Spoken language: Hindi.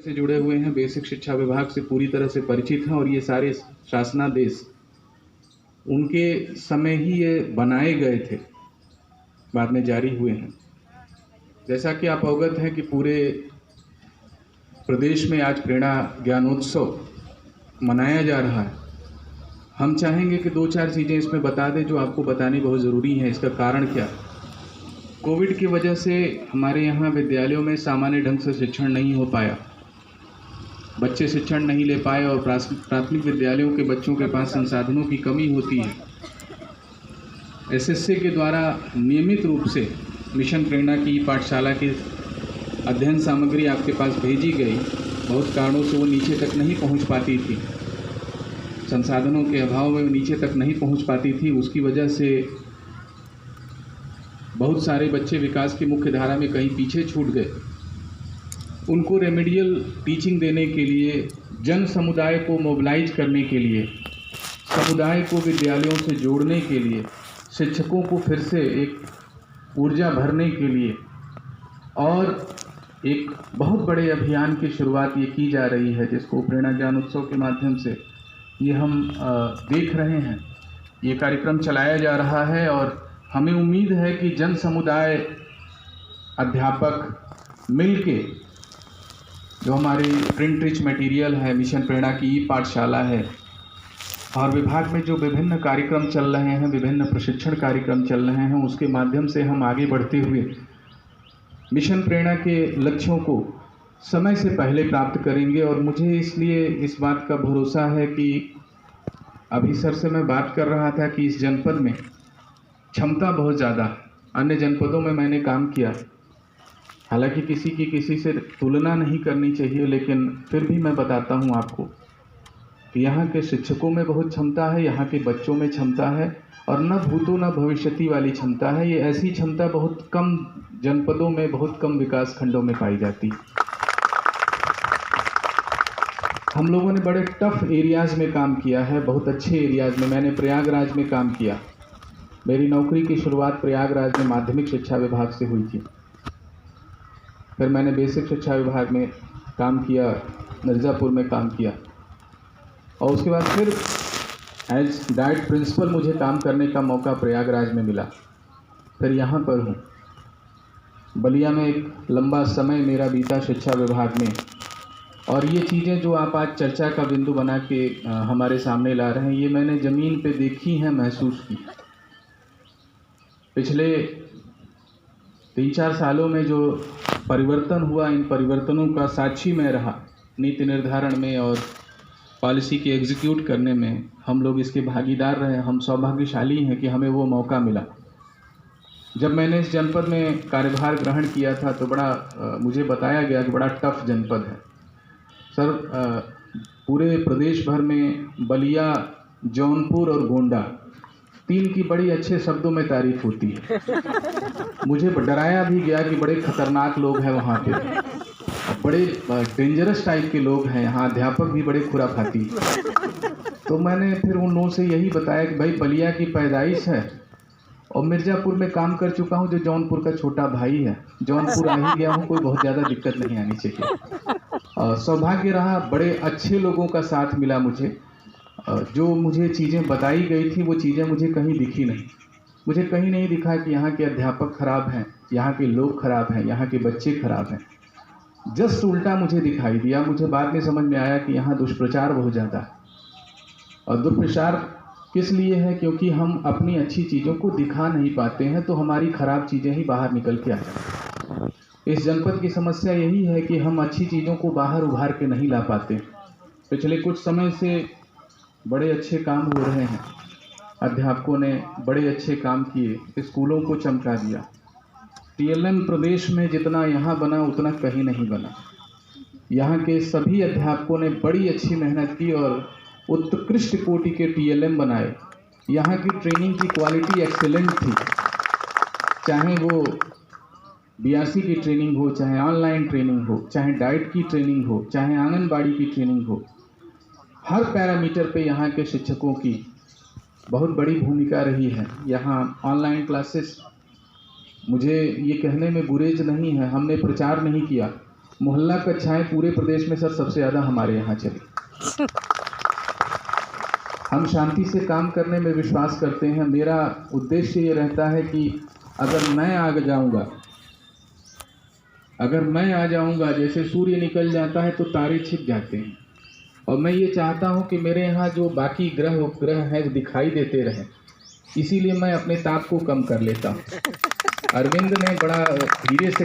से जुड़े हुए हैं, बेसिक शिक्षा विभाग से पूरी तरह से परिचित हैं और ये सारे शासनादेश उनके समय ही ये बनाए गए थे, बाद में जारी हुए हैं। जैसा कि आप अवगत हैं कि पूरे प्रदेश में आज प्रेरणा ज्ञानोत्सव मनाया जा रहा है। हम चाहेंगे कि 2-4 चीज़ें इसमें बता दें जो आपको बतानी बहुत ज़रूरी है। इसका कारण क्या है? कोविड की वजह से हमारे यहाँ विद्यालयों में सामान्य ढंग से शिक्षण नहीं हो पाया, बच्चे शिक्षण नहीं ले पाए और प्राथमिक विद्यालयों के बच्चों के पास संसाधनों की कमी होती है। एसएससी के द्वारा नियमित रूप से मिशन प्रेरणा की पाठशाला की अध्ययन सामग्री आपके पास भेजी गई, बहुत कारणों से वो नीचे तक नहीं पहुंच पाती थी, संसाधनों के अभाव में वो नीचे तक नहीं पहुंच पाती थी। उसकी वजह से बहुत सारे बच्चे विकास की मुख्य धारा में कहीं पीछे छूट गए। उनको रेमेडियल टीचिंग देने के लिए, जन समुदाय को मोबिलाइज करने के लिए, समुदाय को विद्यालयों से जोड़ने के लिए, शिक्षकों को फिर से एक ऊर्जा भरने के लिए और एक बहुत बड़े अभियान की शुरुआत ये की जा रही है, जिसको प्रेरणा ज्ञान उत्सव के माध्यम से ये हम देख रहे हैं। ये कार्यक्रम चलाया जा रहा है और हमें उम्मीद है कि जन समुदाय, अध्यापक मिलके, जो हमारी प्रिंट रिच मटेरियल है, मिशन प्रेरणा की ई पाठशाला है और विभाग में जो विभिन्न कार्यक्रम चल रहे हैं, विभिन्न प्रशिक्षण कार्यक्रम चल रहे हैं, उसके माध्यम से हम आगे बढ़ते हुए मिशन प्रेरणा के लक्ष्यों को समय से पहले प्राप्त करेंगे। और मुझे इसलिए इस बात का भरोसा है कि अभी सर से मैं बात कर रहा था कि इस जनपद में क्षमता बहुत ज़्यादा, अन्य जनपदों में मैंने काम किया, हालांकि किसी से तुलना नहीं करनी चाहिए, लेकिन फिर भी मैं बताता हूं आपको कि यहाँ के शिक्षकों में बहुत क्षमता है, यहाँ के बच्चों में क्षमता है और न भूतो न भविष्यति वाली क्षमता है। ये ऐसी क्षमता बहुत कम जनपदों में, बहुत कम विकास खंडों में पाई जाती। हम लोगों ने बड़े टफ एरियाज़ में काम किया है, बहुत अच्छे एरियाज़ में। मैंने प्रयागराज में काम किया, मेरी नौकरी की शुरुआत प्रयागराज में माध्यमिक शिक्षा विभाग से हुई थी। फिर मैंने बेसिक शिक्षा विभाग में काम किया, मिर्ज़ापुर में काम किया और उसके बाद फिर एज डाइट प्रिंसिपल मुझे काम करने का मौका प्रयागराज में मिला। फिर यहाँ पर हूँ। बलिया में एक लंबा समय मेरा बीता शिक्षा विभाग में। और ये चीज़ें जो आप आज चर्चा का बिंदु बना के हमारे सामने ला रहे हैं, ये मैंने ज़मीन पे देखी हैं, महसूस की। पिछले 3-4 सालों में जो परिवर्तन हुआ, इन परिवर्तनों का साक्षी मैं रहा। नीति निर्धारण में और पॉलिसी के एग्जीक्यूट करने में हम लोग इसके भागीदार रहे। हम सौभाग्यशाली हैं कि हमें वो मौका मिला। जब मैंने इस जनपद में कार्यभार ग्रहण किया था तो मुझे बताया गया कि बड़ा टफ जनपद है सर। पूरे प्रदेश भर में बलिया, जौनपुर और गोंडा, 3 की बड़ी अच्छे शब्दों में तारीफ होती है। मुझे डराया भी गया कि बड़े खतरनाक लोग हैं वहाँ पे, बड़े डेंजरस टाइप के लोग हैं यहाँ, अध्यापक भी बड़े खुराफाती। तो मैंने फिर उन लोगों से यही बताया कि भाई बलिया की पैदाइश है और मिर्ज़ापुर में काम कर चुका हूँ, जो जौनपुर का छोटा भाई है। जौनपुर आ ही गया हूँ, कोई बहुत ज़्यादा दिक्कत नहीं आनी चाहिए। सौभाग्य रहा, बड़े अच्छे लोगों का साथ मिला मुझे। जो मुझे चीज़ें बताई गई थी वो चीज़ें मुझे कहीं दिखी नहीं। मुझे कहीं नहीं दिखा कि यहाँ के अध्यापक खराब हैं, यहाँ के लोग खराब हैं, यहाँ के बच्चे खराब हैं। जस्ट उल्टा मुझे दिखाई दिया। मुझे बाद में समझ में आया कि यहाँ दुष्प्रचार बहुत ज़्यादा है। और दुष्प्रचार किस लिए है? क्योंकि हम अपनी अच्छी चीज़ों को दिखा नहीं पाते हैं, तो हमारी खराब चीज़ें ही बाहर निकल के आ जाती हैं। इस जनपद की समस्या यही है कि हम अच्छी चीज़ों को बाहर उभार के नहीं ला पाते। पिछले कुछ समय से बड़े अच्छे काम हो रहे हैं, अध्यापकों ने बड़े अच्छे काम किए, स्कूलों को चमका दिया। टीएलएम प्रदेश में जितना यहाँ बना उतना कहीं नहीं बना। यहाँ के सभी अध्यापकों ने बड़ी अच्छी मेहनत की और उत्कृष्ट कोटि के टीएलएम बनाए। यहाँ की ट्रेनिंग की क्वालिटी एक्सेलेंट थी, चाहे वो बीआरसी की ट्रेनिंग हो, चाहे ऑनलाइन ट्रेनिंग हो, चाहे डाइट की ट्रेनिंग हो, चाहे आंगनबाड़ी की ट्रेनिंग हो। हर पैरामीटर पे यहाँ के शिक्षकों की बहुत बड़ी भूमिका रही है। यहाँ ऑनलाइन क्लासेस, मुझे ये कहने में गुरेज नहीं है, हमने प्रचार नहीं किया, मोहल्ला कक्षाएं पूरे प्रदेश में सर सबसे ज़्यादा हमारे यहाँ चली। हम शांति से काम करने में विश्वास करते हैं। मेरा उद्देश्य ये रहता है कि अगर मैं आ जाऊंगा जैसे सूर्य निकल जाता है तो तारे छिप जाते हैं, और मैं ये चाहता हूं कि मेरे यहाँ जो बाकी ग्रह उपग्रह हैं दिखाई देते रहें, इसीलिए मैं अपने ताप को कम कर लेता हूं। अरविंद ने बड़ा धीरे से